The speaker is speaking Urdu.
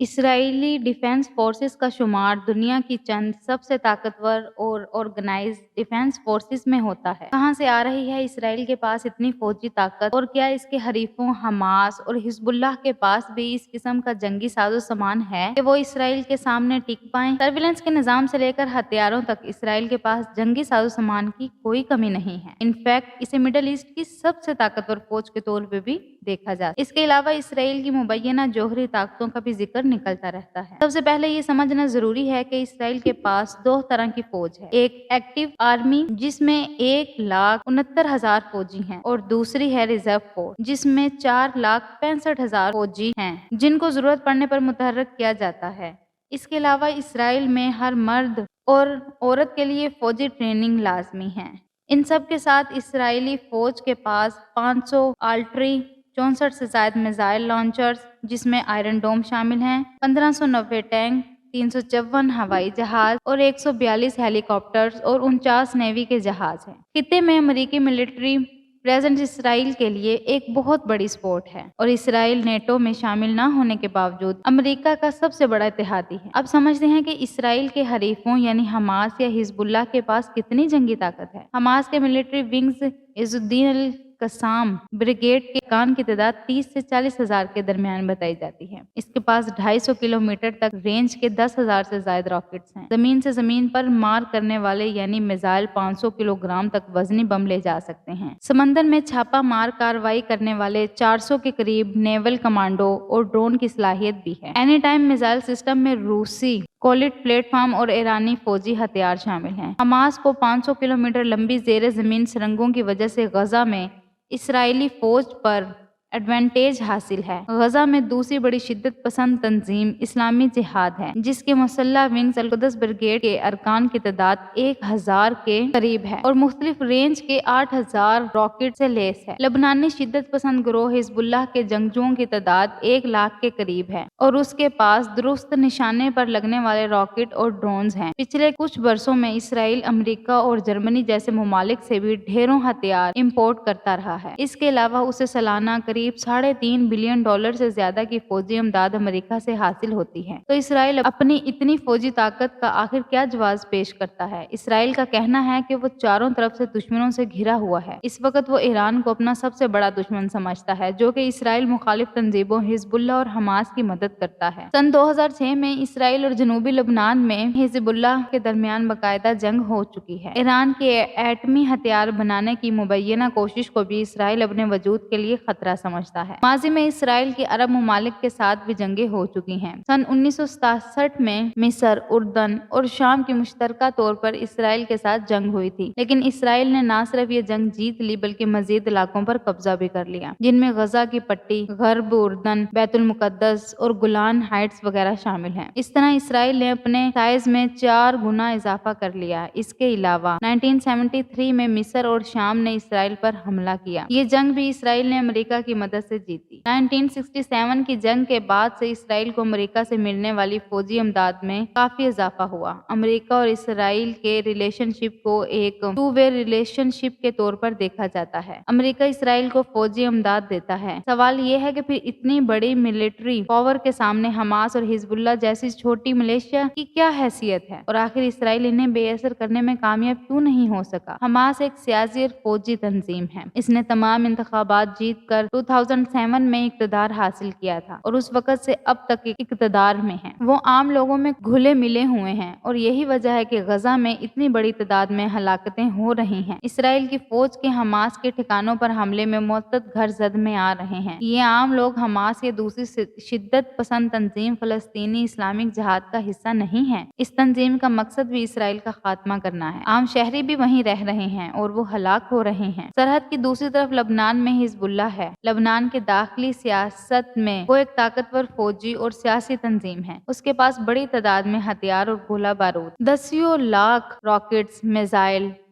اسرائیلی ڈیفenس فورسز کا شمار دنیا کی چند سب سے طاقتور اور آرگنائزڈ ڈیفenس فورسز میں ہوتا ہے۔ کہاں سے آ رہی ہے اسرائیل کے پاس اتنی فوجی طاقت، اور کیا اس کے حریفوں حماس اور حزب اللہ کے پاس بھی اس قسم کا جنگی سازوسامان ہے کہ وہ اسرائیل کے سامنے ٹک پائیں؟ سرویلنس کے نظام سے لے کر ہتھیاروں تک اسرائیل کے پاس جنگی سازوسامان کی کوئی کمی نہیں ہے۔ انفیکٹ اسے مڈل ایسٹ کی سب سے طاقتور فوج کے طور پہ بھی دیکھا جاتا ہے۔ اس کے علاوہ اسرائیل کی مبینہ جوہری طاقتوں کا بھی ذکر نکلتا رہتا ہے۔ سب سے پہلے یہ سمجھنا ضروری ہے کہ اسرائیل کے پاس دو طرح کی فوج ہے، ایک ایکٹیو آرمی جس میں 1,69,000 فوجی ہیں، اور دوسری ہے ریزرو فورس جس میں 4,65,000 فوجی ہیں جن کو ضرورت پڑنے پر متحرک کیا جاتا ہے۔ اس کے علاوہ اسرائیل میں ہر مرد اور عورت کے لیے فوجی ٹریننگ لازمی ہے۔ ان سب کے ساتھ اسرائیلی فوج کے پاس 500 آرٹلری، 64 سے زائد میزائل لانچرز جس میں آئرن ڈوم شامل ہیں، 1590 ٹینک، 354 ہوائی جہاز اور 142 ہیلی کاپٹرز اور 49 نیوی کے جہاز ہیں۔ خطے میں امریکی ملٹری پریزنس اسرائیل کے لیے ایک بہت بڑی سپورٹ ہے، اور اسرائیل نیٹو میں شامل نہ ہونے کے باوجود امریکہ کا سب سے بڑا اتحادی ہے۔ اب سمجھتے ہیں کہ اسرائیل کے حریفوں یعنی حماس یا حزب اللہ کے پاس کتنی جنگی طاقت ہے۔ حماس کے ملٹری ونگز عز الدین القسام بریگیڈ کے ارکان کی تعداد 30 سے 40,000 کے درمیان بتائی جاتی ہے۔ اس کے پاس 250 کلومیٹر تک رینج کے 10,000 سے زائد راکٹس ہیں۔ زمین سے زمین پر مار کرنے والے یعنی میزائل 500 کلو گرام تک وزنی بم لے جا سکتے ہیں۔ سمندر میں چھاپا مار کارروائی کرنے والے 400 کے قریب نیول کمانڈو اور ڈرون کی صلاحیت بھی ہے۔ اینی ٹائم میزائل سسٹم میں روسی کولٹ پلیٹ فارم اور ایرانی فوجی ہتھیار شامل ہیں۔ حماس کو 500 کلومیٹر لمبی زیر زمین سرنگوں کی وجہ سے غزہ میں اسرائیلی فوج پر ایڈوانٹیج حاصل ہے۔ غزہ میں دوسری بڑی شدت پسند تنظیم اسلامی جہاد ہے جس کے مسلح ونگز القدس بریگیڈ کے ارکان کی تعداد 1,000 کے قریب ہے اور مختلف رینج کے 8,000 راکٹ سے لیس ہے۔ لبنانی شدت پسند گروہ حزب اللہ کے جنگجوؤں کی تعداد 1,00,000 کے قریب ہے اور اس کے پاس درست نشانے پر لگنے والے راکٹ اور ڈرونز ہیں۔ پچھلے کچھ برسوں میں اسرائیل امریکہ اور جرمنی جیسے ممالک سے بھی ڈھیروں ہتھیار امپورٹ کرتا رہا ہے۔ اس کے علاوہ اسے سالانہ قریب $3.5 بلین سے زیادہ کی فوجی امداد امریکہ سے حاصل ہوتی ہے۔ تو اسرائیل اپنی اتنی فوجی طاقت کا آخر کیا جواز پیش کرتا ہے؟ اسرائیل کا کہنا ہے کہ وہ چاروں طرف سے دشمنوں سے گھرا ہوا ہے۔ اس وقت وہ ایران کو اپنا سب سے بڑا دشمن سمجھتا ہے جو کہ اسرائیل مخالف تنظیموں حزب اللہ اور حماس کی مدد کرتا ہے۔ سن 2006 میں اسرائیل اور جنوبی لبنان میں حزب اللہ کے درمیان باقاعدہ جنگ ہو چکی ہے۔ ایران کے ایٹمی ہتھیار بنانے کی مبینہ کوشش کو بھی اسرائیل اپنے وجود کے لیے خطرہ سمجھتا ہے۔ ماضی میں اسرائیل کی عرب ممالک کے ساتھ بھی جنگیں ہو چکی ہیں۔ سن 1967 میں مصر، اردن اور شام کی مشترکہ طور پر اسرائیل کے ساتھ جنگ ہوئی تھی، لیکن اسرائیل نے نہ صرف یہ جنگ جیت لی بلکہ مزید علاقوں پر قبضہ بھی کر لیا، جن میں غزہ کی پٹی، غرب اردن، بیت المقدس اور گولان ہائٹس وغیرہ شامل ہیں۔ اس طرح اسرائیل نے اپنے سائز میں 4 گنا اضافہ کر لیا۔ اس کے علاوہ 1973 میں مصر اور شام نے اسرائیل پر حملہ کیا۔ یہ جنگ بھی اسرائیل نے امریکہ کی مدد سے جیتی۔ 1967 کی جنگ کے بعد سے اسرائیل کو امریکہ سے ملنے والی فوجی امداد میں کافی اضافہ ہوا۔ امریکہ اور اسرائیل کے ریلیشن شپ کو ایک ٹو وے ریلیشن شپ کے طور پر دیکھا جاتا ہے۔ امریکہ اسرائیل کو فوجی امداد دیتا ہے۔ سوال یہ ہے کہ پھر اتنی بڑی ملٹری پاور کے سامنے حماس اور حزب اللہ جیسی چھوٹی ملیشیا کی کیا حیثیت ہے، اور آخر اسرائیل انہیں بے اثر کرنے میں کامیاب کیوں نہیں ہو سکا؟ حماس ایک سیاسی اور فوجی تنظیم ہے۔ اس نے تمام انتخابات جیت کر 2007 میں اقتدار حاصل کیا تھا اور اس وقت سے اب تک اقتدار میں ہے۔ وہ عام لوگوں میں گھلے ملے ہوئے ہیں اور یہی وجہ ہے کہ غزہ میں اتنی بڑی تعداد میں ہلاکتیں ہو رہی ہیں۔ اسرائیل کی فوج کے حماس کے ٹھکانوں پر حملے میں متعدد گھر زد میں آ رہے ہیں۔ یہ عام لوگ حماس یا دوسری شدت پسند تنظیم فلسطینی اسلامک جہاد کا حصہ نہیں ہیں۔ اس تنظیم کا مقصد بھی اسرائیل کا خاتمہ کرنا ہے۔ عام شہری بھی وہیں رہ رہے ہیں اور وہ ہلاک ہو رہے ہیں۔ سرحد کی دوسری طرف لبنان میں حزب اللہ ہے۔ لبنان کے داخلی سیاست میں وہ ایک طاقتور فوجی اور سیاسی تنظیم ہے۔ اس کے پاس بڑی تعداد میں ہتھیار اور گولہ بارود، 10 لاکھ راکٹس، میزائل،